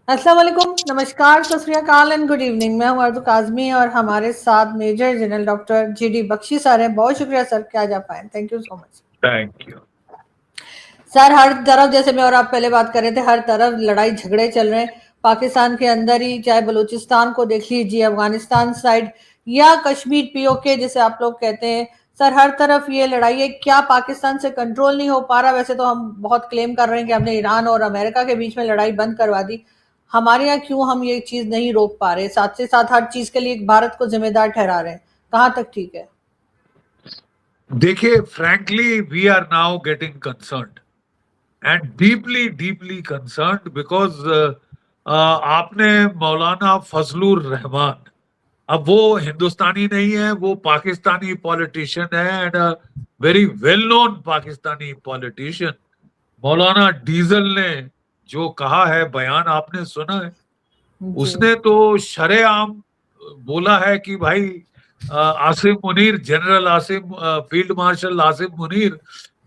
अस्सलाम वालेकुम, नमस्कार, सत श्री अकाल एंड गुड इवनिंग। मैं हूं अर्दु काज़मी और हमारे साथ major general doctor GD Bakhshi sir हैं। बहुत शुक्रिया सर कि आज आप आए। Thank you so much. Thank you sir, हर तरफ जैसे मैं और आप पहले बात कर रहे थे, हर तरफ लड़ाई झगड़े चल रहे हैं। पाकिस्तान के अंदर ही, चाहे बलूचिस्तान को देख लीजिए, अफगानिस्तान साइड या कश्मीर पीओके जिसे आप लोग कहते हैं। सर, हर तरफ ये लड़ाई है। क्या पाकिस्तान से कंट्रोल नहीं हो पा रहा? वैसे तो हम बहुत क्लेम कर रहे हैं कि हमने ईरान और अमेरिका के बीच में लड़ाई बंद करवा दी। हमारे यहाँ क्यों हम ये चीज नहीं रोक पा रहे? साथ से साथ हर चीज के लिए भारत को जिम्मेदार ठहरा रहे हैं। कहाँ तक ठीक है? देखिए, frankly we are now getting concerned and deeply deeply concerned because आपने मौलाना फजलुर रहमान, अब वो हिंदुस्तानी नहीं है, वो पाकिस्तानी पॉलिटिशियन है and very well known Pakistani politician. Maulana diesel ने जो कहा है, बयान आपने सुना है? उसने तो शरेआम बोला है कि भाई Asim Munir, general Asim, field marshal Asim Munir,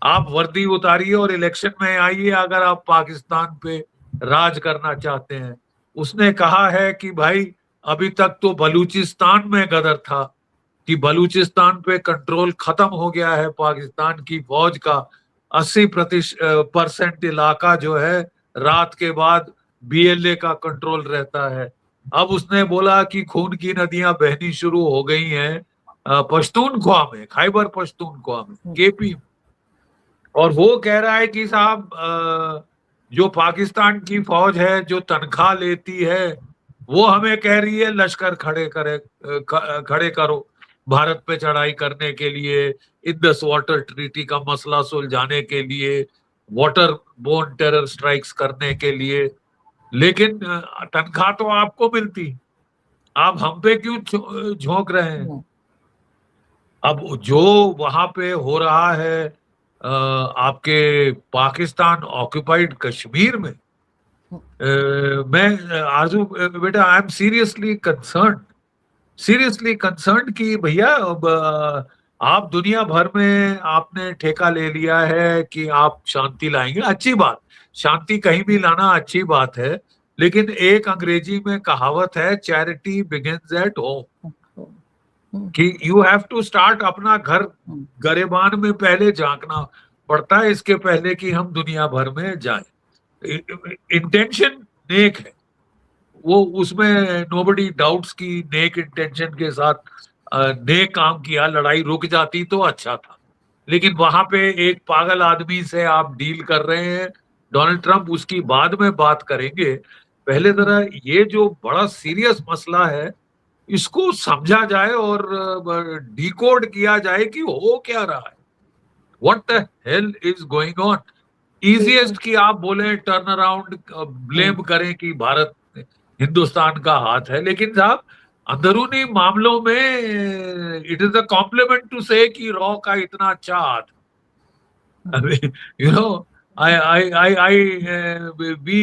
आप वर्दी उतारिए और इलेक्शन में आइए अगर आप पाकिस्तान पे राज करना चाहते हैं। उसने कहा है कि भाई अभी तक तो बलूचिस्तान में गदर था कि बलूचिस्तान पे कंट्रोल खत्म हो गया है, पाकिस्तान की फौज का 80% इलाका जो है रात के बाद बीएलए का कंट्रोल रहता है। अब उसने बोला कि खून की नदियां बहनी शुरू हो गई हैं पश्तूनख्वा में, खैबर पश्तूनख्वा में, केपी। और वो कह रहा है कि साहब जो पाकिस्तान की फौज है, जो तनख्वाह लेती है, वो हमें कह रही है लश्कर खड़े करो भारत पे चढ़ाई करने के लिए, इंडस वाटर ट्रीटी का मसला सुलझाने के लिए, वाटर बोर्न टेरर स्ट्राइक्स करने के लिए। लेकिन तनख्वाह तो आपको मिलती, आप हम पे क्यों झोंक रहे हैं? अब जो वहां पे हो रहा है आपके पाकिस्तान ऑक्युपाइड कश्मीर में, मैं आरजू बेटा, आई एम सीरियसली कंसर्न कि भैया अब आप दुनिया भर में आपने ठेका ले लिया है कि आप शांति लाएंगे। अच्छी बात, शांति कहीं भी लाना अच्छी बात है, लेकिन एक अंग्रेजी में कहावत है, चैरिटी बिगिंस एट होम, कि यू हैव टू स्टार्ट अपना घर गरेबान में पहले झांकना पड़ता है, इसके पहले कि हम दुनिया भर में जाएं। इंटेंशन नेक है, वो उसमें नोबडी डाउट्स की नेक इंटेंशन के साथ नेक काम किया, लड़ाई रुक जाती तो अच्छा था। लेकिन वहां पे एक पागल आदमी से आप डील कर रहे हैं, डोनाल्ड ट्रंप, उसकी बाद में बात करेंगे। पहले तरह ये जो बड़ा सीरियस मसला है, इसको समझा जाए और डिकोड किया जाए कि हो क्या रहा है, what the hell is going on. Easiest कि आप बोले टर्न अराउंड, ब्लेम करें कि भारत हिंदुस्तान का हाथ है, लेकिन साहब अंदरूनी मामलों में it is a compliment to say कि रॉ का इतना अच्छा हाथ, you know,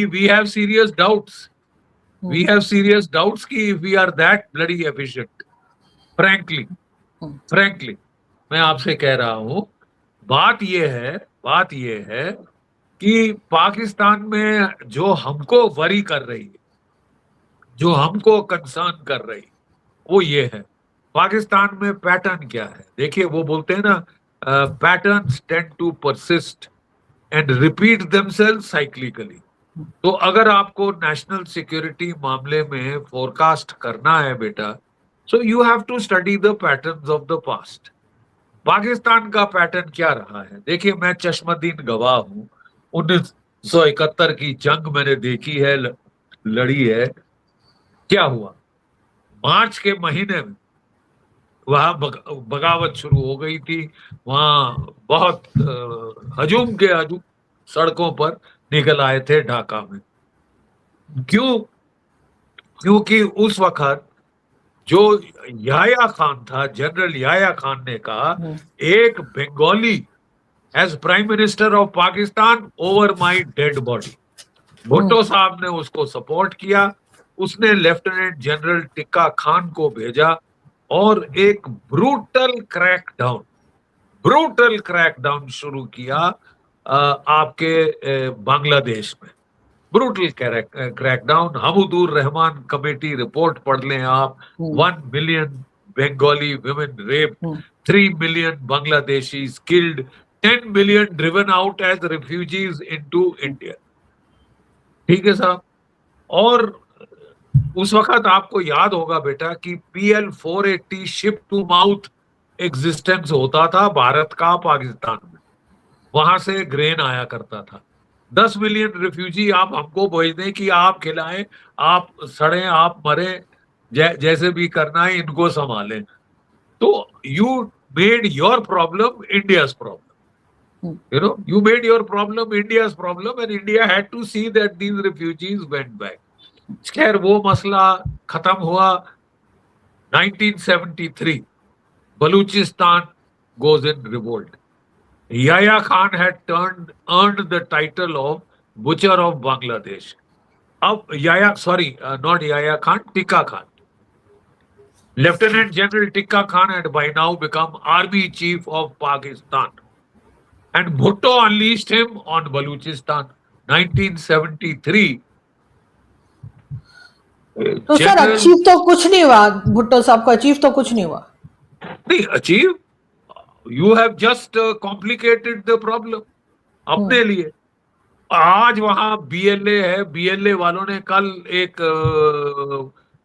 we have serious doubts, कि we are that bloody efficient. Frankly मैं आपसे कह रहा हूं, बात यह है कि पाकिस्तान में जो हमको वरी कर रही है, जो हमको कंसर्न कर रही, वो ये है, पाकिस्तान में पैटर्न क्या है। देखिए, वो बोलते हैं ना, patterns tend to persist and repeat themselves cyclically. तो अगर आपको नेशनल सिक्योरिटी मामले में फोरकास्ट करना है बेटा, so you have to study the patterns of the past. Pakistan का पैटर्न क्या रहा है? देखिए, मैं चश्मदीन गवाह हूं, 1971 की जंग मैंने देखी है, लड़ी है। क्या हुआ? मार्च के महीने में वहां बगावत शुरू हो गई थी, वहां बहुत हजूम के हजूम सड़कों पर निकल आए थे ढाका में। क्यों? क्योंकि उस वक्त जो याया खान था, जनरल याया खान ने कहा, एक Bengali as prime minister of Pakistan over my dead body. Bhutto साहब ने उसको सपोर्ट किया, उसने लेफ्टिनेंट जनरल टिक्का खान को भेजा और एक ब्रूटल क्रैकडाउन शुरू किया आपके बांग्लादेश में। Brutal crackdown. Hamoodur Rahman committee report पढ़ लें आप। 1 million Bengali women raped, 3 million Bangladeshis killed, 10 million driven out as refugees into India। ठीक है साहब। और उस वक्त आपको याद होगा बेटा कि PL-480 ship to mouth existence होता था भारत का पाकिस्तान में, वहां से ग्रेन आया करता था। 10 मिलियन रिफ्यूजी आप हमको भेज दें कि आप खिलाएं, आप सड़ें, आप मरें, जैसे भी करना है इनको संभालें। तो you made your problem India's problem, you made your problem India's problem and India had to see that these refugees went back। खैर वो मसला खत्म हुआ 1973। Baluchistan goes in revolt। Yahya Khan had earned the title of Butcher of Bangladesh। अब not Yahya Khan, Tikka Khan। Lieutenant General Tikka Khan had by now become Army Chief of Pakistan, and Bhutto unleashed him on Baluchistan। 1973। तो sir achieve तो कुछ नहीं हुआ, भुट्टो साहब को achieve तो कुछ नहीं हुआ। नहीं achieve, you have just complicated the problem अपने लिए। आज वहां BLA है, BLA वालों ने कल एक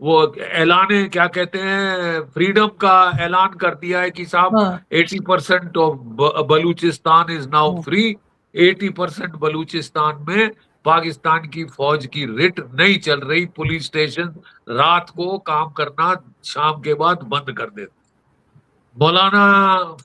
वो ऐलान, क्या कहते हैं, फ्रीडम का ऐलान कर दिया है कि साहब 80% of Balochistan is now free. 80% Balochistan में पाकिस्तान की फौज की रिट नहीं चल रही। पुलिस स्टेशन रात को काम करना शाम के बाद बंद कर देते। मौलाना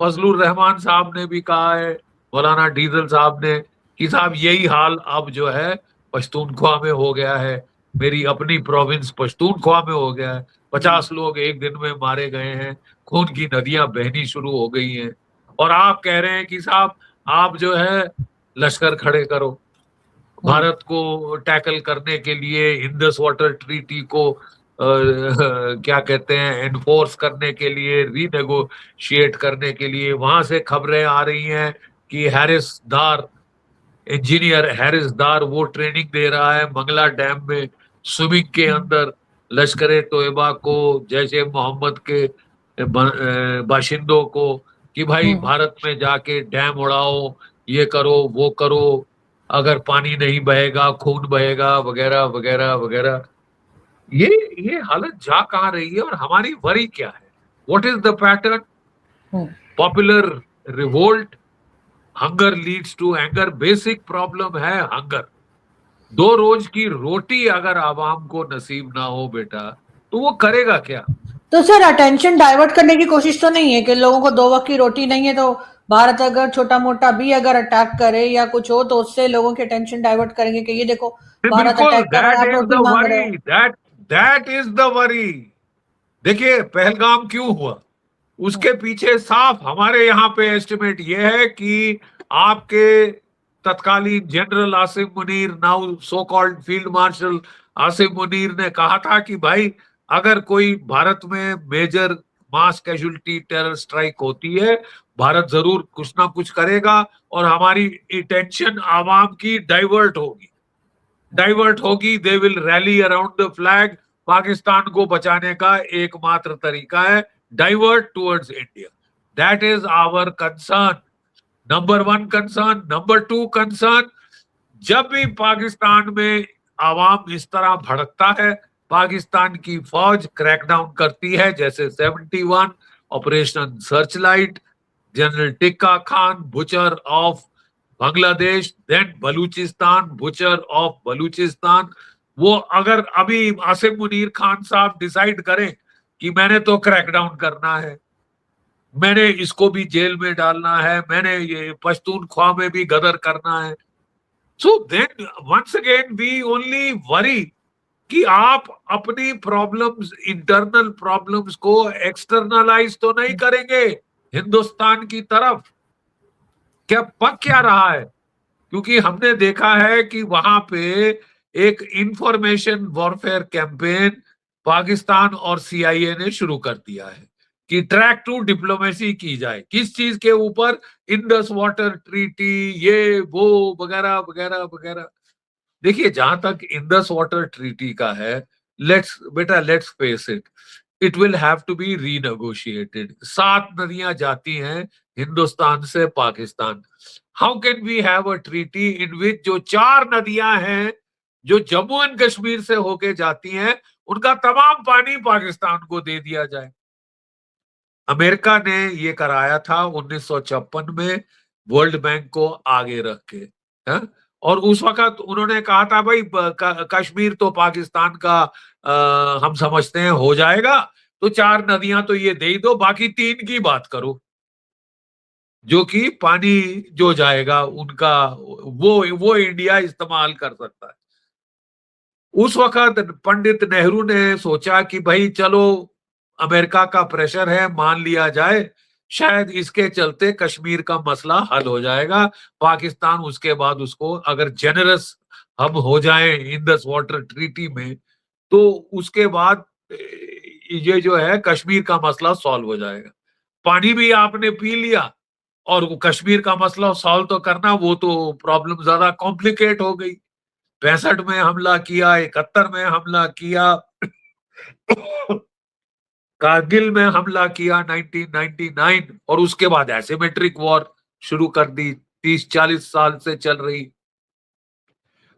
फजलुर रहमान साहब ने भी कहा है, मौलाना डीजल साहब ने, कि साहब यही हाल अब जो है पश्तूनख्वा में हो गया है। मेरी अपनी प्रोविंस पश्तूनख्वा में हो गया है। 50 लोग एक दिन में मारे गए हैं, खून की नदियां बहनी शुरू हो गई हैं। और आप कह रहे हैं कि साहब आप जो है लश्कर खड़े करो, भारत को टैकल करने के लिए, इंडस वाटर ट्रीटी को क्या कहते हैं, एनफोर्स करने के लिए, रीनेगोशिएट करने के लिए। वहां से खबरें आ रही हैं कि इंजीनियर हैरिस दार वो ट्रेनिंग दे रहा है मंगला डैम में, स्विमिंग के अंदर लश्कर तोयबा को, जैसे मोहम्मद के बाशिंदों को, कि भाई भारत में जाके डैम उड़ाओ, ये करो वो करो, अगर पानी नहीं बहेगा खून बहेगा, वगैरह वगैरह वगैरह। ये हालत जा कहाँ रही है और हमारी वरी क्या है? What is the pattern? Popular revolt, hunger leads to anger. Basic problem है हंगर। 2 रोज की रोटी अगर आवाम को नसीब ना हो बेटा, तो वो करेगा क्या? तो सर अटेंशन डाइवर्ट करने की कोशिश तो नहीं है कि लोगों को 2 वक्त की रोटी नहीं है तो भारत अगर छोटा मोटा भी अगर अटैक करे या कुछ हो तो उससे लोगों की अटेंशन डाइवर्ट करेंगे कि ये देखो भारत अटैक कर रहा है, आप रोटी मांग रहे हो। That is the worry. देखिए पहलगाम क्यों हुआ, उसके पीछे साफ हमारे यहाँ पे एस्टिमेट ये है कि आपके तत्कालीन general Asim Munir, now so called field marshal Asim Munir, ने कहा था कि भाई अगर कोई भारत में मेजर मास कैजुअलिटी टेरर स्ट्राइक होती है, भारत जरूर कुछ ना कुछ करेगा और हमारी अटेंशन आवाम की डाइवर्ट होगी। They will rally around the flag. Pakistan को बचाने का एकमात्र तरीका है divert towards India. That is our concern, number 1 concern. Number 2 concern, जब भी पाकिस्तान में आवाम इस तरह भड़कता है, पाकिस्तान की फौज क्रैकडाउन करती है, जैसे 71 operation searchlight, general Tikka Khan butcher of Bangladesh, then Balochistan butcher of Balochistan. वो अगर अभी आसिम मुनीर खान साहब डिसाइड करें कि मैंने तो क्रैकडाउन करना है, मैंने इसको भी जेल में डालना है, मैंने ये पश्तूनख्वा में भी गदर करना है, so then once again we only worry कि आप अपनी प्रॉब्लम्स, इंटरनल प्रॉब्लम्स को एक्सटर्नलाइज तो नहीं करेंगे हिंदुस्तान की तरफ। क्या पक क्या रहा है? क्योंकि हमने देखा है कि वहां पे एक इंफॉर्मेशन वॉरफेयर कैंपेन पाकिस्तान और CIA ने शुरू कर दिया है कि ट्रैक टू डिप्लोमेसी की जाए। किस चीज के ऊपर? इंडस वाटर ट्रीटी, ये वो वगैरह वगैरह वगैरह। देखिए जहां तक इंडस वाटर ट्रीटी का है, let's face it, it will have to be renegotiated. 7 नदियां जाती हैं हिंदुस्तान से Pakistan. How can we have a treaty in which जो 4 नदियां हैं जो जम्मू एंड कश्मीर से होके जाती हैं, उनका तमाम पानी पाकिस्तान को दे दिया जाए? अमेरिका ने ये कराया था 1956 में, वर्ल्ड बैंक को आगे रख के, है? और उस वक्त उन्होंने कहा था भाई कश्मीर तो पाकिस्तान का हम समझते हैं हो जाएगा, तो 4 नदियां तो ये दे ही दो, बाकी 3 की बात करो, जो कि पानी जो जाएगा उनका वो इंडिया इस्तेमाल कर सकता है। उस वक्त पंडित नेहरू ने सोचा कि भाई चलो अमेरिका का प्रेशर है, मान लिया जाए, शायद इसके चलते कश्मीर का मसला हल हो जाएगा। पाकिस्तान उसके बाद उसको अगर जेनरस हम हो जाएं इंडस वाटर ट्रीटी में, तो उसके बाद ये जो है कश्मीर का मसला सॉल्व हो जाएगा। पानी भी आपने पी लिया, और वो कश्मीर का मसला सॉल्व तो करना, वो तो प्रॉब्लम ज्यादा कॉम्प्लिकेट हो गई। 65 में हमला किया, 71 में हमला किया, कारगिल में हमला किया 1999, और उसके बाद एसिमेट्रिक वॉर शुरू कर दी, 30-40 साल से चल रही।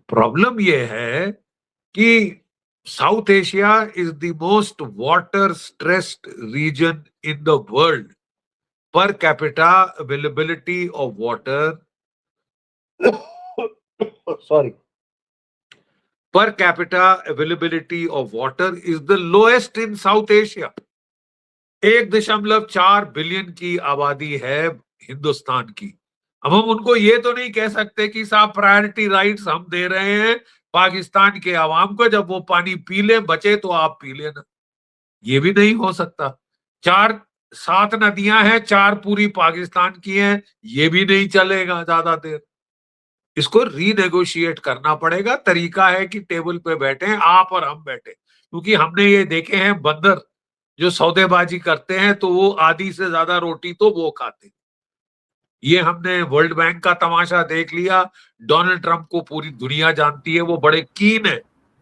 प्रॉब्लम यह है कि South Asia is the most water stressed region in the world. Per capita availability of water sorry, per capita availability of water is the lowest in South Asia. 1.4 billion की आबादी है हिंदुस्तान की। अब हम उनको ये तो नहीं कह सकते कि साहब प्रायोरिटी राइट्स हम दे रहे हैं पाकिस्तान के आवाम को, जब वो पानी पी ले बचे तो आप पी लेना, ये भी नहीं हो सकता। 7 नदियां हैं, 4 पूरी पाकिस्तान की हैं, ये भी नहीं चलेगा ज्यादा देर। इसको रीनेगोशिएट करना पड़ेगा। तरीका है कि टेबल पे बैठे आप और हम बैठे, क्योंकि हमने ये देखे हैं बंदर जो सौदेबाजी करते हैं तो वो आधी से ज्यादा रोटी तो वो खाते। ये हमने वर्ल्ड बैंक का तमाशा देख लिया। डोनाल्ड ट्रंप को पूरी दुनिया जानती है, वो बड़े कीन है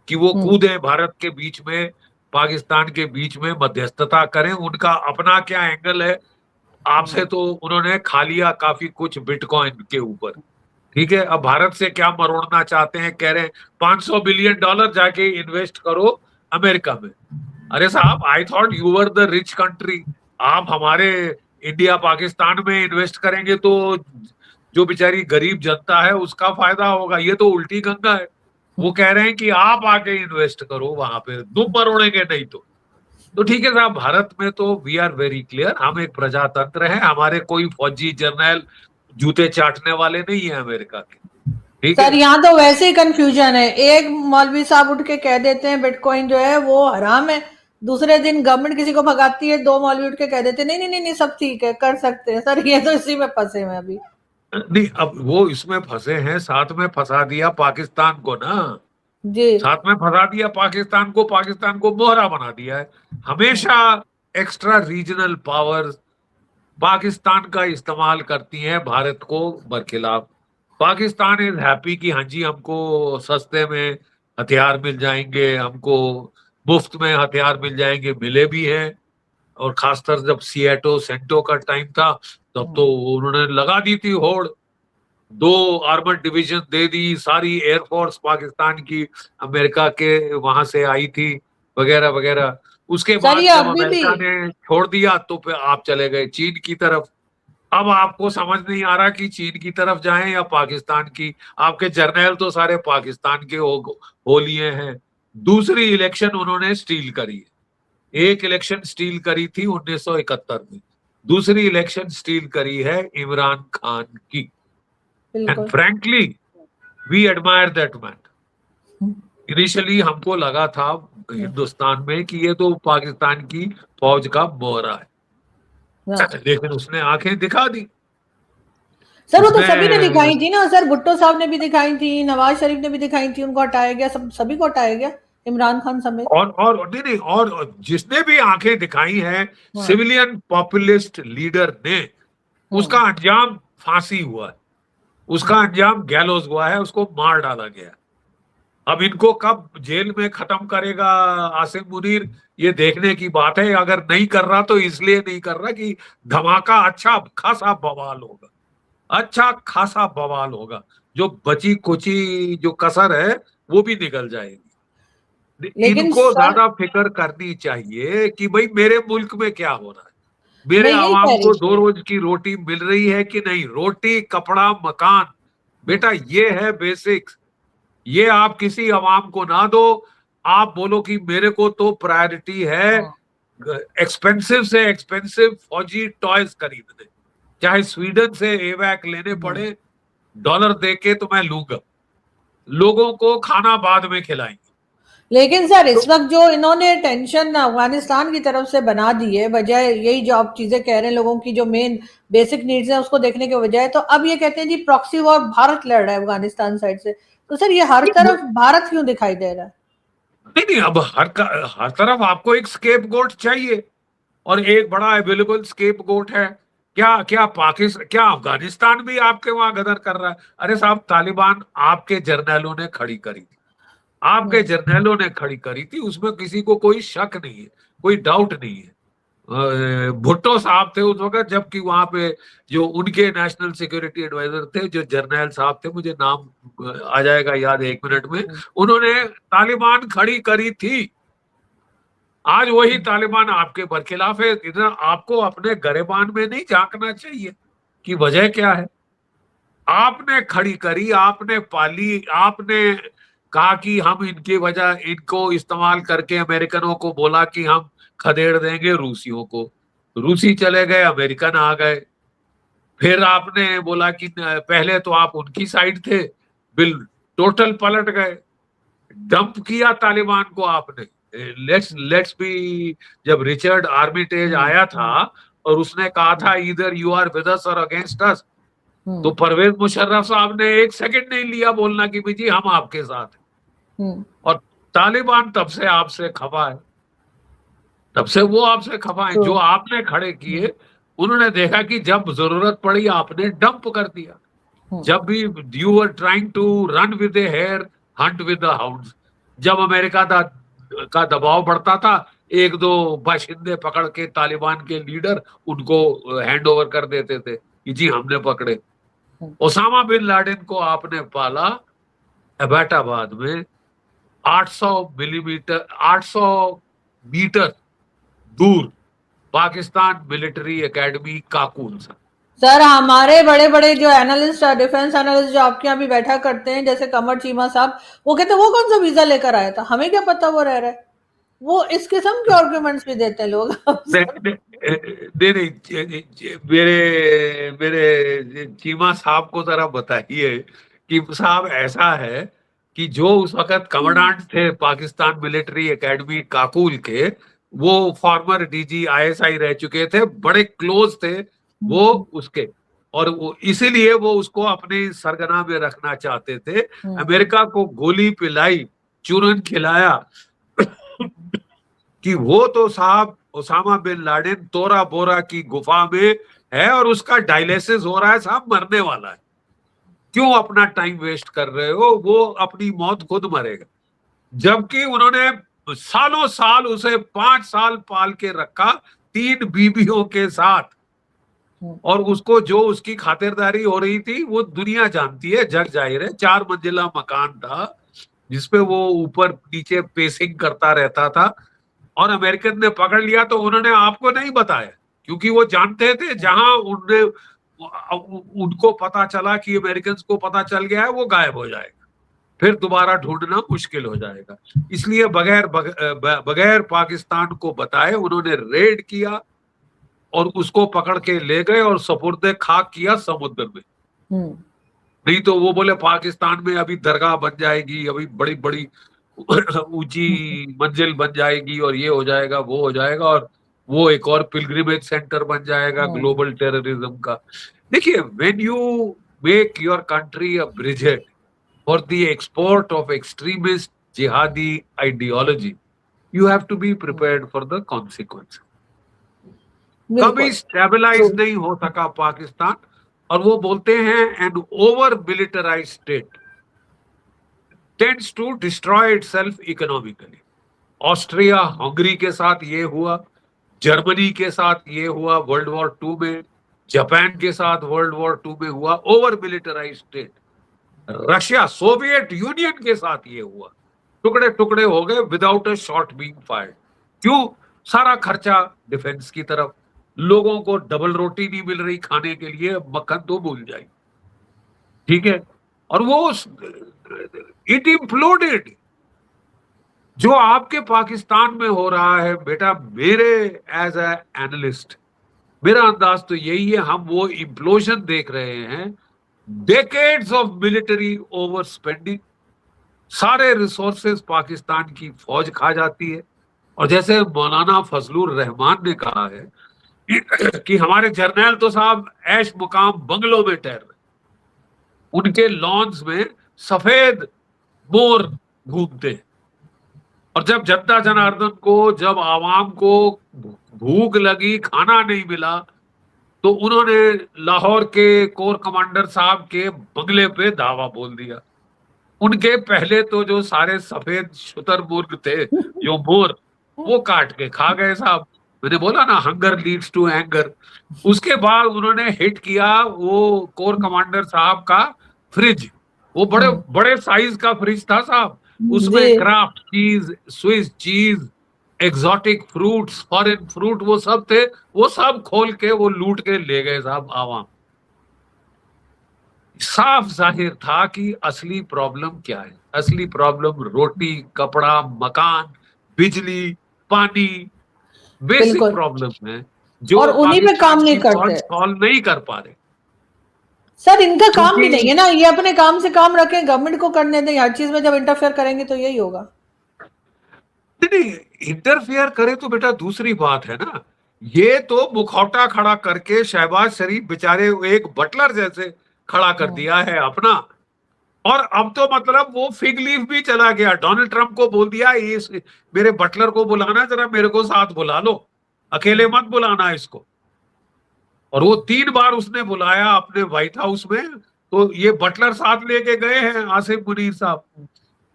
कि वो कूदे भारत के बीच में, पाकिस्तान के बीच में मध्यस्थता करें। उनका अपना क्या एंगल है, आपसे तो उन्होंने खा लिया काफी कुछ बिटकॉइन के ऊपर, ठीक है। अब भारत से क्या मरोड़ना चाहते हैं, कह रहे हैं $500 बिलियन जाके इन्वेस्ट करो अमेरिका में। अरे साहब, I thought you were the rich country. आप हमारे इंडिया पाकिस्तान में इन्वेस्ट करेंगे तो जो बेचारी गरीब जनता है उसका फायदा होगा, ये तो उल्टी गंगा है। वो कह रहे हैं कि आप आके इन्वेस्ट करो वहां पे, तुम मरोड़ेंगे नहीं तो ठीक है साहब। भारत में तो वी आर वेरी क्लियर, हम एक प्रजातंत्र है, हमारे कोई फौजी जर्नल जूते चाटने वाले नहीं है अमेरिका के, ठीक सर है। यहाँ तो वैसे ही कंफ्यूजन है। एक मौलवी साहब उठ के कह देते हैं बिटकॉइन जो है वो हराम है, दूसरे दिन गवर्नमेंट किसी को भगाती है, 2 मौलवी उठ के कह देते हैं नहीं नहीं नहीं सब ठीक है, कर सकते हैं। सर ये तो इसी में फंसे हुए अभी। नहीं, अब वो इसमें फंसे हैं, साथ में फंसा दिया पाकिस्तान को ना, जी साथ में फंसा दिया पाकिस्तान को मोहरा बना दिया है। हमेशा एक्स्ट्रा रीजनल पावर्स पाकिस्तान का इस्तेमाल करती हैं भारत को बरखिलाफ। पाकिस्तान इज हैप्पी कि हाँ जी हमको सस्ते में हथियार मिल जाएंगे, हमको मुफ्त में हथियार मिल जाएंगे, मिले भी हैं। और खासकर जब सिएटो सेंटो का टाइम था तब तो उन्होंने लगा दी थी होड़, 2 आर्मर्ड डिवीजन दे दी, सारी एयरफोर्स पाकिस्तान की अमेरिका के वहां से आई थी, वगैरह वगैरह। उसके सर बाद ये जब अभी भी अमेरिका ने छोड़ दिया तो फिर आप चले गए चीन की तरफ। अब आपको समझ नहीं आ रहा कि चीन की तरफ जाएं या पाकिस्तान की। आपके जर्नैल तो सारे पाकिस्तान के हो लिए हैं। दूसरी इलेक्शन उन्होंने स्टील करी है। एक इलेक्शन स्टील करी थी 1971 में, दूसरी इलेक्शन स्टील करी है इमरान खान की। एंड बिल्कुल frankly we admire that man. Initially हमको लगा था हिंदुस्तान में कि ये तो पाकिस्तान की फौज का मोहरा है, लेकिन उसने आंखें दिखा दी। सर वो तो सभी ने उसने दिखाई थी ना सर, भुट्टो साहब ने भी दिखाई थी, नवाज शरीफ ने भी दिखाई थी, उनको हटाया गया, सब सभी को हटाया गया, इमरान खान समेत। और नहीं, और जिसने भी आंखें दिखाई हैं सिविलियन पॉपुलिस्ट लीडर ने, उसका अंजाम फांसी हुआ है, उसका अंजाम गैलोज हुआ है, उसको मार डाला गया। अब इनको कब जेल में खत्म करेगा आसिम मुनीर, ये देखने की बात है। अगर नहीं कर रहा तो इसलिए नहीं कर रहा कि धमाका अच्छा खासा बवाल होगा, अच्छा खासा बवाल होगा। जो बची कुची जो कसर है वो भी निकल जाएगी। लेकिन इनको सर, ज्यादा फिक्र करनी चाहिए कि भाई मेरे मुल्क में क्या हो रहा है, मेरे मैं यही आवाम कह को रही दो थी। रोज की रोटी मिल रही है कि नहीं। रोटी, कपड़ा, मकान, बेटा ये है बेसिक्स। ये आप किसी अवाम को ना दो। आप बोलो कि मेरे को तो प्रायोरिटी है हाँ। एक्सपेंसिव से एक्सपेंसिव फौजी टॉयज खरीदने, चाहे स्वीडन से एवैक लेने हम्म। पड़े, डॉलर देके तो मैं लूंगा। लोगों को खाना बाद में खिलाएंगे। लेकिन सर, तो इस वक्त जो इन्होंने टेंशन अफगानिस्तान की तरफ से बना दी है, बजाय यही जो आप चीजें कह रहे हैं, लोगों की जो मेन बेसिक नीड्स है उसको देखने के बजाय, तो अब ये कहते हैं जी प्रॉक्सी वॉर भारत लड़ रहा है अफगानिस्तान साइड से। तो सर, ये हर तरफ भारत क्यों दिखाई दे रहा है? नहीं नहीं, अब हर तरफ आपको एक स्केप गोट चाहिए, और एक बड़ा अवेलेबल स्केप गोट है। क्या क्या पाकिस्तान, क्या अफगानिस्तान भी आपके वहां गदर कर रहा है? अरे साहब, तालिबान आपके जर्नैलों ने खड़ी करी थी, आपके हम्म। जर्नैलों ने खड़ी करी थी, उसमें किसी को कोई शक नहीं है, कोई डाउट नहीं है। भुट्टो साहब थे उस वक्त, जबकि वहां पे जो उनके नेशनल सिक्योरिटी एडवाइजर थे, जो जर्नैल साहब थे, मुझे नाम आ जाएगा याद 1 मिनट में, उन्होंने तालिबान खड़ी करी थी। आज वही तालिबान आपके बरखिलाफ है। इधर आपको अपने गरेबान में नहीं झांकना चाहिए कि वजह क्या है। आपने खड़ी करी, आपने पाली, आपने कहा कि हम इनकी वजह, इनको इस्तेमाल करके अमेरिकनों को बोला कि हम खदेड़ देंगे रूसियों को। रूसी चले गए, अमेरिकन आ गए। फिर आपने बोला कि पहले तो आप उनकी साइड थे, बिल टोटल पलट गए, डंप किया तालिबान को आपने। लेट्स लेट्स बी, जब रिचर्ड आर्मिटेज आया था और उसने कहा था इधर यू आर विद अस और अगेंस्ट अस, तो हम्म। परवेज मुशर्रफ साहब ने 1 सेकंड नहीं लिया बोलना कि जी हम आपके साथ हैं। हम्म। और तालिबान तब से आपसे खफा है, तब से वो आपसे खफा है। तो जो आपने खड़े किए, उन्होंने देखा कि जब जरूरत पड़ी आपने डंप कर दिया। जब भी you were trying to run with a hare, hunt with the hounds, जब अमेरिका का दबाव बढ़ता था, एक दो बाशिंदे पकड़ के तालिबान के लीडर उनको हैंड ओवर कर देते थे कि जी हमने पकड़े। ओसामा बिन लादेन को आपने पाला एबटाबाद में, 800 मिलीमीटर, 800 मीटर दूर पाकिस्तान मिलिट्री एकेडमी काकूल से। सर, हमारे बड़े बड़े जो एनालिस्ट, डिफेंस एनालिस्ट जो आपके यहाँ भी बैठा करते हैं, जैसे कमर चीमा साहब, वो कहते हैं वो कौन सा वीजा लेकर आया था, हमें क्या पता वो रह रहा है। वो इस किस्म के आर्ग्यूमेंट्स भी देते हैं लोग। नहीं नहीं, मेरे मेरे चीमा साहब को जरा बताइए कि साहब ऐसा है कि जो उस वक्त कमांडेंट थे पाकिस्तान मिलिट्री एकेडमी काकुल के, वो फॉर्मर डीजी आईएसआई रह चुके थे, बड़े क्लोज थे वो उसके, और वो इसीलिए वो उसको अपनी सरगना में रखना चाहते थे। अमेरिका को गोली पिलाई, चूरन खिलाया कि वो तो साहब ओसामा बिन लादेन तोरा बोरा की गुफा में है और उसका डायलिसिस हो रहा है, साहब मरने वाला है, क्यों अपना टाइम वेस्ट कर रहे हो, वो अपनी मौत खुद मरेगा। जबकि उन्होंने सालों साल उसे 5 साल पाल के रखा, 3 बीबियों के साथ, और उसको जो उसकी खातिरदारी हो रही थी वो दुनिया जानती है, जग जाहिर है। 4 मंजिला मकान था जिसपे वो ऊपर नीचे पेसिंग करता रहता था, और अमेरिकन ने पकड़ लिया तो उन्होंने आपको नहीं बताया, क्योंकि वो जानते थे जहां उनको पता चला कि अमेरिकन को पता चल गया है, वो गायब हो जाएगा, फिर दोबारा ढूंढना मुश्किल हो जाएगा। इसलिए बगैर पाकिस्तान को बताए उन्होंने रेड किया और उसको पकड़ के ले गए और सपुर्दे खाक किया समुद्र में। नहीं तो वो बोले पाकिस्तान में अभी दरगाह बन जाएगी, अभी बड़ी बड़ी ऊंची मंजिल बन जाएगी, और ये हो जाएगा वो हो जाएगा, और वो एक और पिलग्रिमेज सेंटर बन जाएगा ग्लोबल टेररिज्म का। देखिए, when you make your country a brigade for the export of extremist जिहादी ideology, you have to be prepared for the consequence. कभी स्टेबलाइज नहीं हो सका पाकिस्तान, और वो बोलते हैं an over militarise state. Tends to destroy itself economically. Austria Hungary के साथ ये हुआ, जर्मनी के साथ ये हुआ वर्ल्ड वॉर टू में, जापान के साथ वर्ल्ड वॉर टू में हुआ, over militarise state. Russia Soviet union के साथ ये हुआ, टुकड़े टुकड़े हो गए without a shot being fired. क्यों? सारा खर्चा डिफेंस की तरफ, लोगों को डबल रोटी नहीं मिल रही खाने के लिए, मक्खन तो भूल जाए, ठीक है। और वो इट इम्प्लोडेड। जो आपके पाकिस्तान में हो रहा है बेटा, मेरे एज ए एनालिस्ट मेरा अंदाज तो यही है, हम वो इम्प्लोजन देख रहे हैं। Decades of military over spending, सारे रिसोर्सेज पाकिस्तान की फौज खा जाती है। और जैसे मौलाना फजलुर रहमान ने कहा है कि हमारे जर्नल तो साहब ऐश मुकाम बंगलों में ठहर रहे, उनके लॉन्स में सफेद मोर घूमते हैं। और जब जनता जनार्दन को, जब आवाम को भूख लगी, खाना नहीं मिला, तो उन्होंने लाहौर के कोर कमांडर साहब के बंगले पे धावा बोल दिया। उनके पहले तो जो सारे सफेद शुतुरमुर्ग थे, जो मोर, वो काट के खा गए साहब। मैंने बोला ना, हंगर लीड्स टू एंगर। उसके बाद उन्होंने हिट किया वो कोर कमांडर साहब का फ्रिज। वो बड़े बड़े साइज का फ्रिज था साहब, उसमें क्राफ्ट चीज, Swiss cheese, exotic fruits, foreign fruit, वो सब थे। वो सब खोल के वो लूट के ले गए साहब आवाम। साफ जाहिर था कि असली प्रॉब्लम क्या है। असली प्रॉब्लम रोटी, कपड़ा, मकान, बिजली, पानी, बेसिक प्रॉब्लम है, जो और उन्हीं पे काम नहीं करते, सॉल्व नहीं कर पा रहे। सर इनका काम भी नहीं है ना, ये अपने काम से काम रखें, गवर्नमेंट को करने दें। हर चीज में जब इंटरफेयर करेंगे तो यही होगा। नहीं, इंटरफेयर करे तो बेटा दूसरी बात है ना। ये तो मुखौटा खड़ा करके शहबाज शरीफ बेचारे एक बटलर जैसे खड़ा कर दिया है अपना। और अब तो मतलब वो फिग लीफ भी चला गया। डोनाल्ड ट्रंप को बोल दिया, इस मेरे बटलर को बुलाना, जरा मेरे को साथ बुला लो, अकेले मत बुलाना इसको। और वो 3 बार उसने बुलाया अपने व्हाइट हाउस में, तो ये बटलर साथ लेके गए हैं आसिफ मुनीर साहब।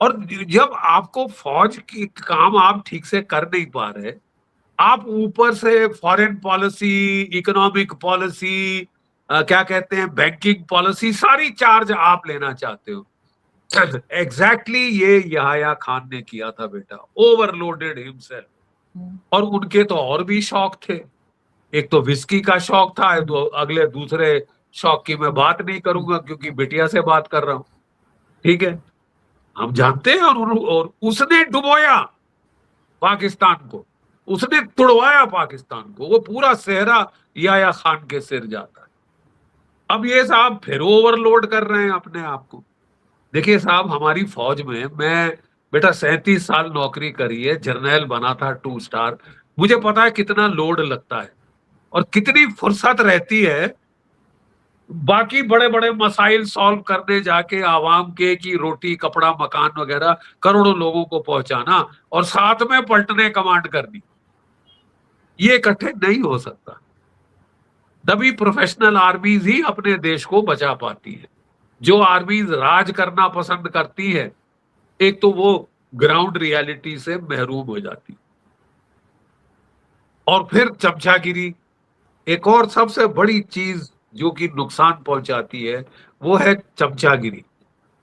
और जब आपको फौज की काम आप ठीक से कर नहीं पा रहे, आप ऊपर से फॉरेन पॉलिसी, इकोनॉमिक पॉलिसी, क्या कहते हैं, बैंकिंग पॉलिसी, सारी चार्ज आप लेना चाहते हो। एग्जैक्टली ये यहाया खान ने किया था बेटा, ओवरलोडेड हिमसेल्फ। और उनके तो और भी शौक थे। एक तो विस्की का शौक था, तो अगले दूसरे शौक की मैं बात नहीं करूंगा क्योंकि बिटिया से बात कर रहा हूं, ठीक है, हम जानते हैं। और उसने डुबोया पाकिस्तान को, उसने तुड़वाया पाकिस्तान को। वो पूरा सेहरा याया खान के सिर जाता है। अब ये साहब फिर ओवरलोड कर रहे हैं अपने आप को। देखिए साहब, हमारी फौज में मैं बेटा 37 साल नौकरी करी है, जर्नल बना था 2 स्टार। मुझे पता है कितना लोड लगता है और कितनी फुर्सत रहती है बाकी बड़े बड़े मसाइल सॉल्व करने जाके, आवाम के की रोटी, कपड़ा, मकान वगैरह करोड़ों लोगों को पहुंचाना, और साथ में पलटने कमांड करनी। ये इकट्ठे नहीं हो सकता। तभी प्रोफेशनल आर्मीज ही अपने देश को बचा पाती है। जो आर्मीज राज करना पसंद करती है, एक तो वो ग्राउंड रियलिटी से महरूम हो जाती, और फिर चमचागिरी। एक और सबसे बड़ी चीज जो कि नुकसान पहुंचाती है, वो है चमचागिरी।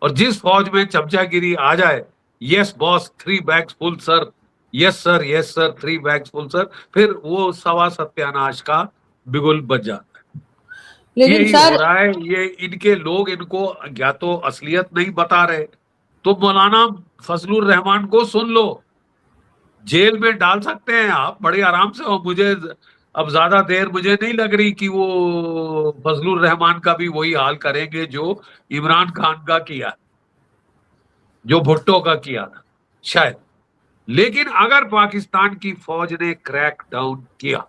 और जिस फौज में चमचागिरी आ जाए, yes boss 3 bags full sir, yes sir 3 bags full sir, फिर वो सवा सत्यानाश का बिगुल बज जाता है। लेकिन यही हो रहा है। ये इनके लोग इनको या तो असलियत नहीं बता रहे, तो मौलाना फजलुर रहमान को सुन लो, जेल में डाल सकते हैं आप बड़े आराम से। और मुझे अब ज्यादा देर मुझे नहीं लग रही कि वो फजलुर रहमान का भी वही हाल करेंगे जो इमरान खान का किया, जो भुट्टो का किया था शायद। लेकिन अगर पाकिस्तान की फौज ने क्रैक डाउन किया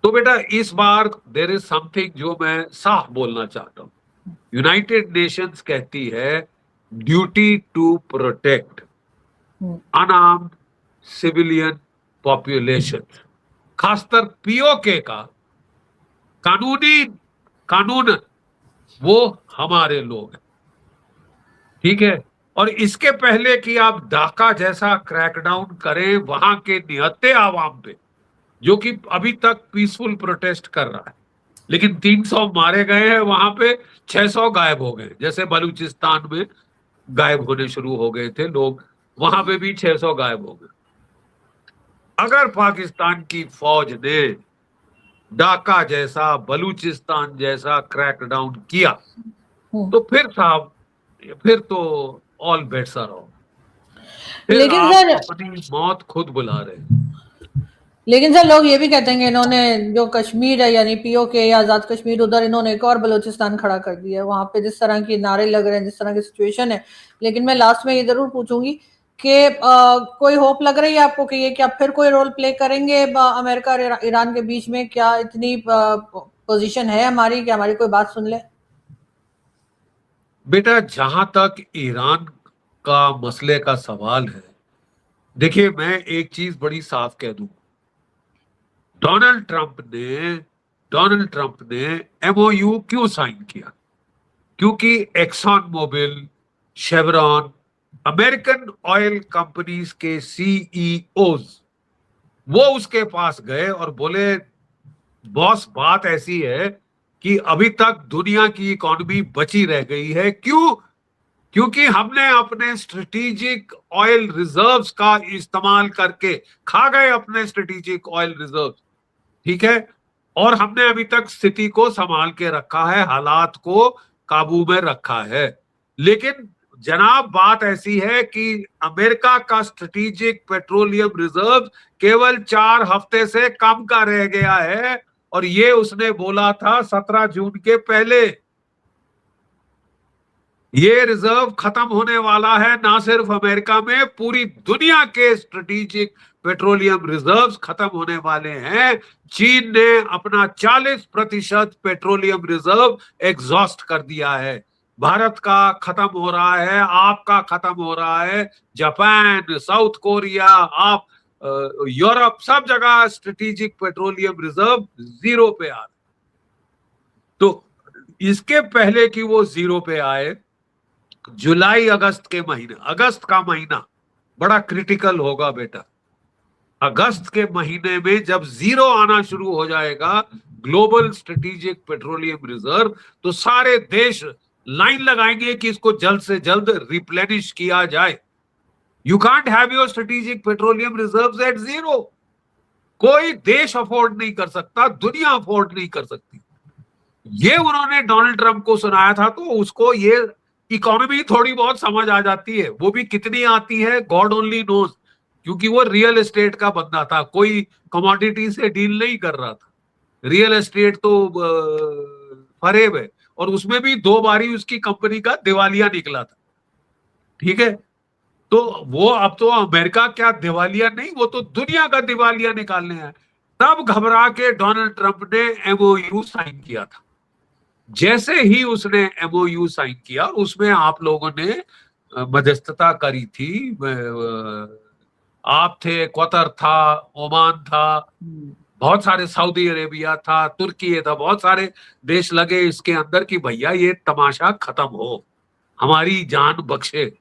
तो बेटा इस बार देयर इज समथिंग जो मैं साफ बोलना चाहता हूं। यूनाइटेड नेशंस कहती है duty to protect unarmed civilian population, खासकर पीओके का कानून वो हमारे लोग हैं, ठीक है। और इसके पहले कि आप ढाका जैसा क्रैकडाउन करें वहां के निहत्थे आवाम पे, जो कि अभी तक पीसफुल प्रोटेस्ट कर रहा है, लेकिन 300 मारे गए हैं वहां पे, 600 गायब हो गए। जैसे बलूचिस्तान में गायब होने शुरू हो गए थे लोग, वहां पे भी 600 गायब हो गए। अगर पाकिस्तान की फौज ने ढाका जैसा, बलूचिस्तान जैसा क्रैकडाउन किया तो फिर साहब, फिर तो ऑल बेट्स आर ऑफ। फिर लेकिन आप सर अपनी मौत खुद बुला रहे हैं। लेकिन सर लोग ये भी कहते हैं कि इन्होंने जो कश्मीर है यानी पीओके या आजाद कश्मीर, उधर इन्होंने एक और बलूचिस्तान खड़ा कर दिया है। वहां पे जिस तरह की नारे लग रहे हैं, जिस तरह की सिचुएशन है, लेकिन मैं लास्ट में ये जरूर पूछूंगी कि कोई होप लग रही है आपको कि ये क्या फिर कोई रोल प्ले करेंगे अमेरिका और ईरान के बीच में? क्या इतनी पोजीशन है हमारी कि हमारी कोई बात सुन ले? बेटा, जहां तक ईरान का मसले का सवाल है, देखिए मैं एक चीज बड़ी साफ कह दूं, डोनाल्ड ट्रंप ने एमओयू क्यों साइन किया? क्योंकि Exxon Mobil, Chevron, American oil companies के सीईओज वो उसके पास गए और बोले, बॉस बात ऐसी है कि अभी तक दुनिया की इकोनॉमी बची रह गई है। क्यों? क्योंकि हमने अपने स्ट्रेटेजिक ऑयल रिजर्व्स का इस्तेमाल करके खा गए अपने स्ट्रेटेजिक ऑयल रिजर्व्स, ठीक है, और हमने अभी तक स्थिति को संभाल के रखा है, हालात को काबू में रखा है। लेकिन जनाब बात ऐसी है कि अमेरिका का स्ट्रेटेजिक पेट्रोलियम रिजर्व केवल 4 हफ्ते से कम का रह गया है, और ये उसने बोला था 17 जून के पहले। ये रिजर्व खत्म होने वाला है, ना सिर्फ अमेरिका में, पूरी दुनिया के स्ट्रेटेजिक पेट्रोलियम रिजर्व्स खत्म होने वाले हैं। चीन ने अपना 40% पेट्रोलियम रिजर्व एग्जॉस्ट कर दिया है। भारत का खत्म हो रहा है, आपका खत्म हो रहा है, जापान, साउथ कोरिया, आप यूरोप, सब जगह स्ट्रेटेजिक पेट्रोलियम रिजर्व जीरो पे आ रहे। तो इसके पहले कि वो जीरो पे आए, जुलाई अगस्त के महीने, अगस्त का महीना बड़ा क्रिटिकल होगा बेटा। अगस्त के महीने में जब जीरो आना शुरू हो जाएगा ग्लोबल स्ट्रेटेजिक पेट्रोलियम रिजर्व, तो सारे देश लाइन लगाएंगे कि इसको जल्द से जल्द रिप्लेनिश किया जाए। You can't have your strategic petroleum reserves at zero. कोई देश अफोर्ड नहीं कर सकता, दुनिया अफोर्ड नहीं कर सकती। ये उन्होंने डोनाल्ड ट्रंप को सुनाया था, तो उसको ये इकोनॉमी थोड़ी बहुत समझ आ जाती है। वो भी कितनी आती है गॉड ओनली नोज, क्योंकि वो रियल एस्टेट का बंदा था, कोई कमोडिटी से डील नहीं कर रहा था। रियल एस्टेट तो फरेब है, और उसमें भी 2 बारी उसकी कंपनी का दिवालिया निकला था, ठीक है। तो वो अब तो अमेरिका क्या दिवालिया नहीं, वो तो दुनिया का दिवालिया निकालने है। तब घबरा के डोनाल्ड ट्रंप ने एमओयू साइन किया था। जैसे ही उसने एमओयू साइन किया, उसमें आप लोगों ने मध्यस्थता करी थी, आप थे, कतर था, ओमान था, बहुत सारे, सऊदी अरेबिया था, तुर्की था, बहुत सारे देश लगे इसके अंदर कि भैया ये तमाशा खत्म हो, हमारी जान बख्शे।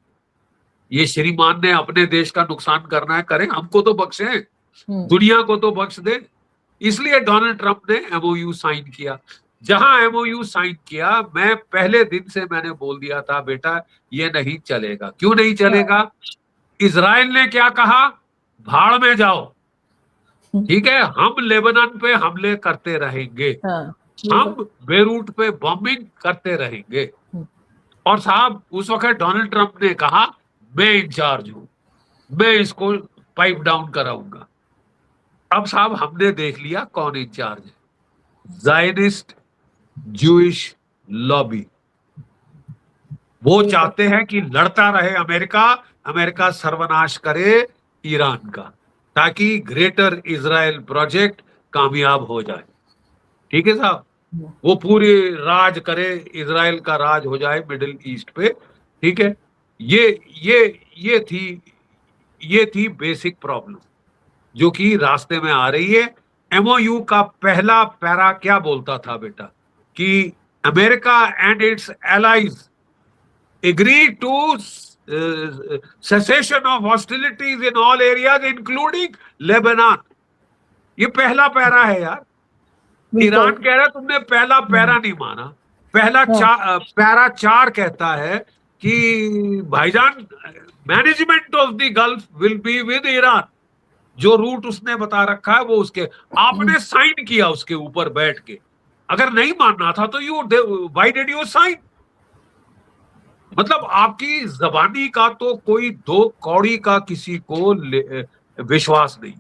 ये श्रीमान ने अपने देश का नुकसान करना है, करें, हमको तो बख्शे, दुनिया को तो बख्श दे। इसलिए डोनाल्ड ट्रंप ने एमओयू साइन किया। जहां एमओयू साइन किया, मैं पहले दिन से मैंने बोल दिया था, बेटा ये नहीं चलेगा। क्यों नहीं चलेगा? इजराइल ने क्या कहा, भाड़ में जाओ, ठीक है, हम लेबनान पे हमले करते रहेंगे, हम बेरूट पे बॉम्बिंग करते रहेंगे। और साहब उस वक्त डोनाल्ड ट्रंप ने कहा, मैं इंचार्ज हूं, मैं इसको पाइप डाउन कराऊंगा। अब साहब हमने देख लिया कौन इंचार्ज है, ज़ायनिस्ट ज्यूइश लॉबी। वो चाहते हैं कि लड़ता रहे अमेरिका, अमेरिका सर्वनाश करे ईरान का, ताकि ग्रेटर इजराइल प्रोजेक्ट कामयाब हो जाए, ठीक है साहब। वो पूरे राज करे, इजराइल का राज हो जाए मिडिल ईस्ट पे, ठीक है। ये थी बेसिक प्रॉब्लम जो कि रास्ते में आ रही है। एमओयू का पहला पैरा क्या बोलता था बेटा, कि America and its allies agree to cessation of hostilities in all areas including Lebanon। ये पहला पैरा है यार। ईरान बिल्कुल। कह रहा है तुमने पहला पैरा नहीं माना। पहला हाँ। पैरा 4 कहता है कि भाईजान management of the gulf will be with Iran. जो रूट उसने बता रखा है वो उसके, आपने साइन किया उसके ऊपर बैठ के। अगर नहीं मानना था तो व्हाई डिड यू साइन? मतलब आपकी जबानी का तो कोई दो कौड़ी का किसी को विश्वास नहीं,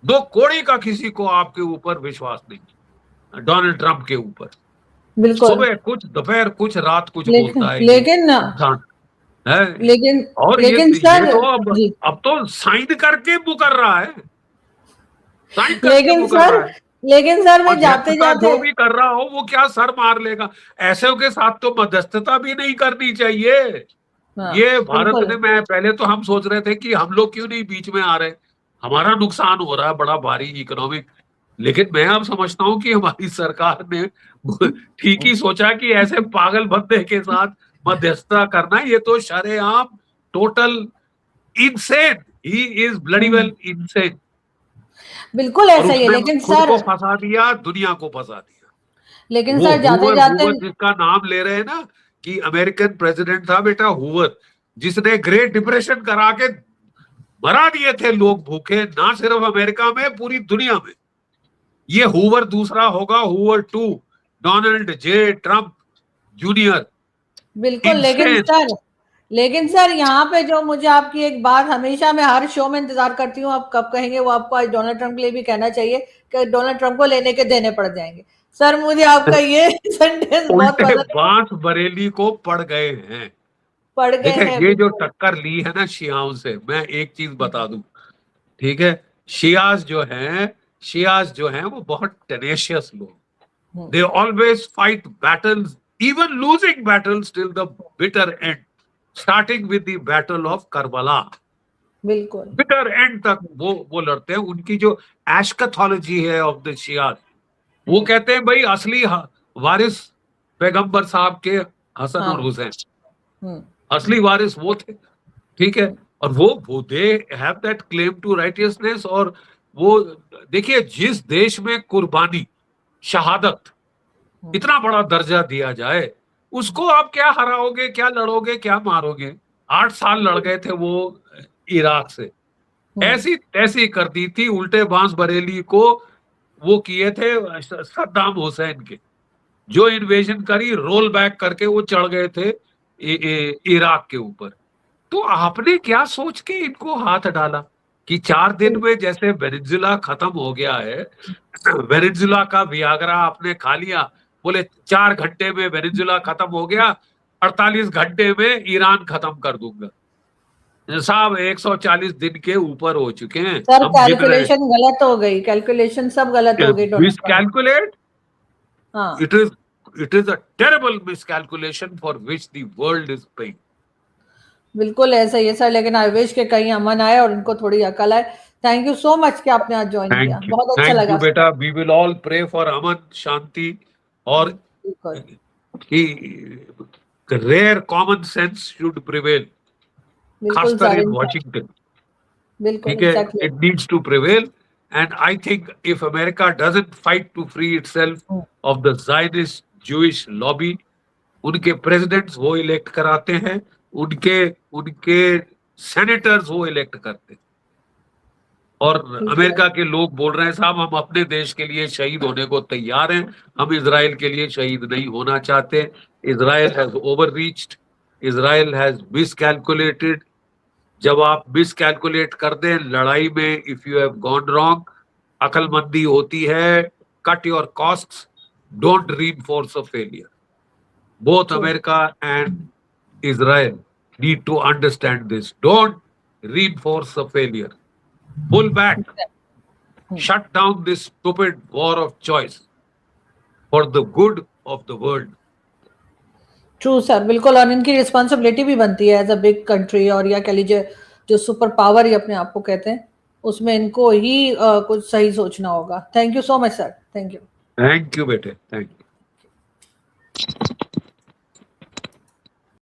दो कौड़ी का किसी को आपके ऊपर विश्वास नहीं, डोनाल्ड ट्रंप के ऊपर। बिल्कुल। सुबह कुछ, दोपहर कुछ, रात कुछ बोलता है लेकिन इंसान है। लेकिन और लेकिन ये सर तो जी, अब तो साइन करके मुकर रहा है, साइन करके लेकिन मुकर सर रहा है। लेकिन सर मैं जाते मध्यस्थता जाते, जो भी कर रहा हो वो क्या सर मार लेगा? ऐसे के साथ तो मध्यस्थता भी नहीं करनी चाहिए। हाँ ये भारत बिल्कुल। ने, मैं पहले तो हम सोच रहे थे कि हम लोग क्यों नहीं बीच में आ रहे, हमारा नुकसान हो रहा है बड़ा भारी इकोनॉमिक। लेकिन मैं अब समझता हूं कि हमारी सरकार ने ठीक ही सोचा कि ऐसे पागल बंदे के साथ मध्यस्थता करना, ये तो शरेआम total insane, he is bloody well insane. बिल्कुल और ऐसा ही है। उसने लेकिन खुद सर को फंसा दिया, दुनिया को फंसा दिया। लेकिन वो सर जाते हूवर, जाते, हूवर जिसका नाम ले रहे हैं ना कि अमेरिकन प्रेसिडेंट था बेटा हूवर, जिसने ग्रेट डिप्रेशन करा के मरा दिए थे लोग भूखे, ना सिर्फ अमेरिका में, पूरी दुनिया में। ये हूवर दूसरा होगा, Hoover 2, Donald J Trump junior. बिल्कुल। इंसेन। लेकिन सर यहाँ पे जो मुझे आपकी एक बात हमेशा मैं हर शो में इंतजार करती हूँ, आप कब कहेंगे वो आपको आज डोनाल्ड ट्रंप के लिए भी कहना चाहिए कि डोनाल्ड ट्रंप को लेने के देने पड़ जाएंगे। सर मुझे आपका ये सेंटेंस बहुत उल्टे पसंद है। बांस बरेली को पड़ गए हैं। पड़ गए देखे हैं ये जो बिल्कुल। टक्कर ली है ना शियाओं से, मैं एक चीज बता दूं, ठीक है, शियाज जो हैं, शियाज जो हैं वो बहुत टेनेशियस लोग, they always fight battles, even losing battles till the bitter end, starting with the battle of Karbala। बिल्कुल। बिटर एंड तक वो लड़ते हैं। उनकी जो एशकथोलॉजी है ऑफ द शियाज, वो कहते हैं भाई असली वारिस पैगंबर साहब के हसन और हाँ। हुसैन, हम्म। असली वारिस वो थे, ठीक है। और वो they have that claim to righteousness. और वो देखिए, जिस देश में कुर्बानी, शहादत, इतना बड़ा दर्जा दिया जाए, उसको आप क्या हराओगे, क्या लड़ोगे, क्या मारोगे? 8 साल लड़ गए थे वो इराक से, ऐसी तैसी कर दी थी, उल्टे बांस बरेली को वो किए थे सद्दाम हुसैन के, जो इन्वेजन करी, रोल बैक करके वो चढ़ गए थे इराक के ऊपर। तो आपने क्या सोच के इनको हाथ डाला कि 4 दिन में, जैसे वेनेजुला खत्म हो गया है, वेनेजुला का वियाग्रा आपने खा लिया, बोले 4 घंटे में वेनेजुला खत्म हो गया, 48 घंटे में ईरान खत्म कर दूंगा। साहब 140 दिन के ऊपर हो चुके हैं, सर हम गिन रहे हैं। कैलकुलेशन गलत हो गई, कैलकुलेशन सब गलत हो गई डोनाल्ड ट्रंप। मिसकैलकुलेट, हाँ it is a terrible miscalculation for which the world is paying। बिल्कुल ऐसा ही है सर। लेकिन आई विश के कहीं अमन आए और इनको थोड़ी अकल आए। थैंक यू सो मच कि आपने आज ज्वाइन किया, बहुत अच्छा थैंक यू लगा सर। बेटा। We will all pray for अमन, शांति, और बिल्कुल कि rare common sense should prevail, बिल्कुल खासकर सर, इन वॉशिंगटन, बिल्कुल ठीक है। Exactly. It needs to prevail. And I think if America doesn't fight to free itself of the Zionist Jewish lobby, उनके प्रेसिडेंट्स वो इलेक्ट कराते हैं, उनके उनके सेनेटर्स वो इलेक्ट करते हैं। और अमेरिका के लोग बोल रहे हैं साहब हम अपने देश के लिए शहीद होने को तैयार हैं, हम इजराइल के लिए शहीद नहीं होना चाहते। Israel has over reached, Israel has miscalculated. जब आप मिसकैलकुलेट कर दें लड़ाई में, if you have gone wrong, अकलमंदी होती है, cut your costs, don't reinforce a failure. Both America and Israel need to understand this. Don't reinforce the failure. Pull back. Shut down this stupid war of choice for the good of the world. True sir, बिल्कुल। और इनकी responsibility भी बनती है as a big country, और या कह लीजिए जो सुपर पावर ही अपने आप को कहते हैं, उसमें इनको ही कुछ सही सोचना होगा। Thank you so much sir, thank you. Thank you, bete. Thank you.